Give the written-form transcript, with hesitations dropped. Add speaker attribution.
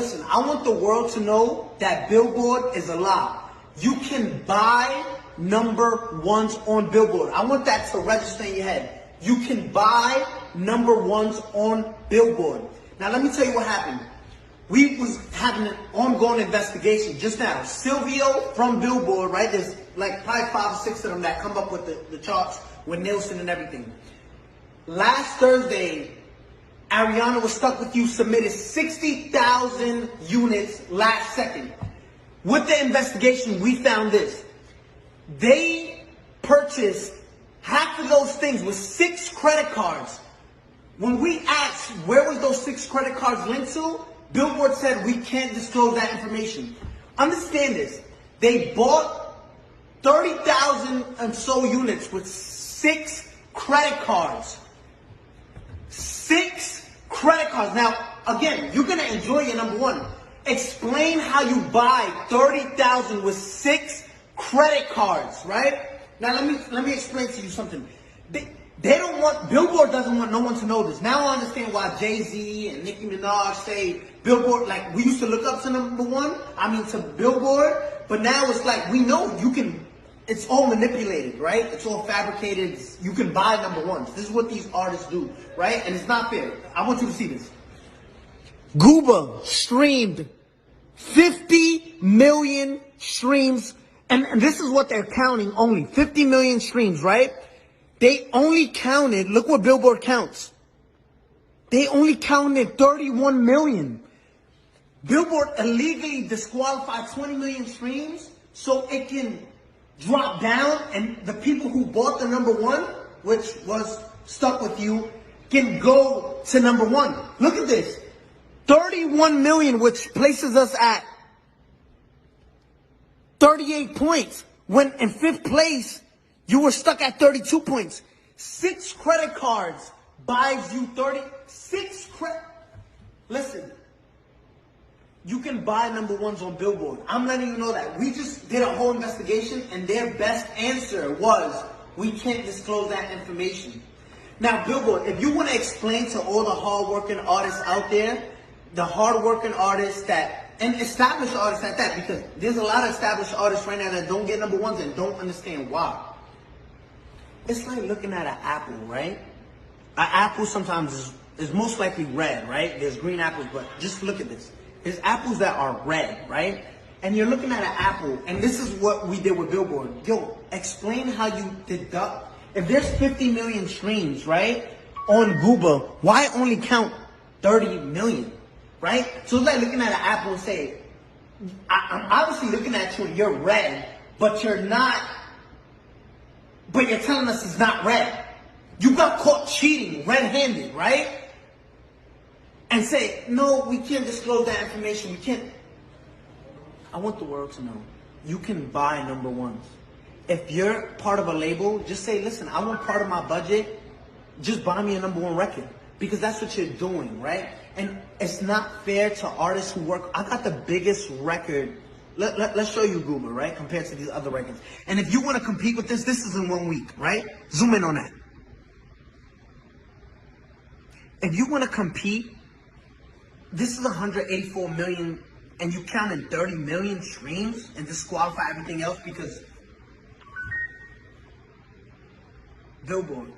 Speaker 1: listen, I want the world to know that Billboard is a lie. You can buy number ones on Billboard. I want that to register in your head. You can buy number ones on Billboard. Now let me tell you what happened. We was having an ongoing investigation just now. Silvio from Billboard, right? There's like probably 5 or 6 of them that come up with the charts with Nielsen and everything. Last Thursday, Ariana Was Stuck With You submitted 60,000 units last second. With the investigation, we found this. They purchased half of those things with 6 credit cards. When we asked where was those 6 credit cards linked to, Billboard said we can't disclose that information. Understand this. They bought 30,000 and so units with 6 credit cards. 6 credit cards. Now, again, you're going to enjoy your number one. Explain how you buy 30,000 with 6 credit cards, right? Now, let me explain to you something. They don't want, Billboard doesn't want no one to know this. Now I understand why Jay-Z and Nicki Minaj say Billboard, like we used to look up to number one, to Billboard, but now it's like we know you can, it's all manipulated, right? It's all fabricated. You can buy number ones. This is what these artists do, right? And it's not fair. I want you to see this. Gooba streamed 50 million streams, and this is what they're counting only, 50 million streams, right? They only counted, look what Billboard counts. They only counted 31 million. Billboard illegally disqualified 20 million streams so it can drop down and the people who bought the number one, which was Stuck With You, can go to number one. Look at this. 31 million, which places us at 38 points. When in 5th place, you were stuck at 32 points. 6 credit cards buys you 36 credit. Listen, you can buy number ones on Billboard. I'm letting you know that. We just did a whole investigation and their best answer was, we can't disclose that information. Now, Billboard, if you want to explain to all the hard-working artists out there, the hard-working artists and established artists at that, because there's a lot of established artists right now that don't get number ones and don't understand why. It's like looking at an apple, right? An apple sometimes is most likely red, right? There's green apples, but just look at this. There's apples that are red, right? And you're looking at an apple, and this is what we did with Billboard. Yo, explain how you deduct. If there's 50 million streams, right, on Google, why only count 30 million, right? So it's like looking at an apple and say, I'm obviously looking at you and you're red, but you're not, but you're telling us it's not red. You got caught cheating red-handed, right? And say, no, we can't disclose that information. We can't. I want the world to know. You can buy number ones. If you're part of a label, just say, listen, I want part of my budget. Just buy me a number one record. Because that's what you're doing, right? And it's not fair to artists who work. I got the biggest record. Let's show you Google, right? Compared to these other records. And if you want to compete with this is in 1 week, right? Zoom in on that. If you want to compete, this is 184 million, and you counted 30 million streams and disqualify everything else because Billboard.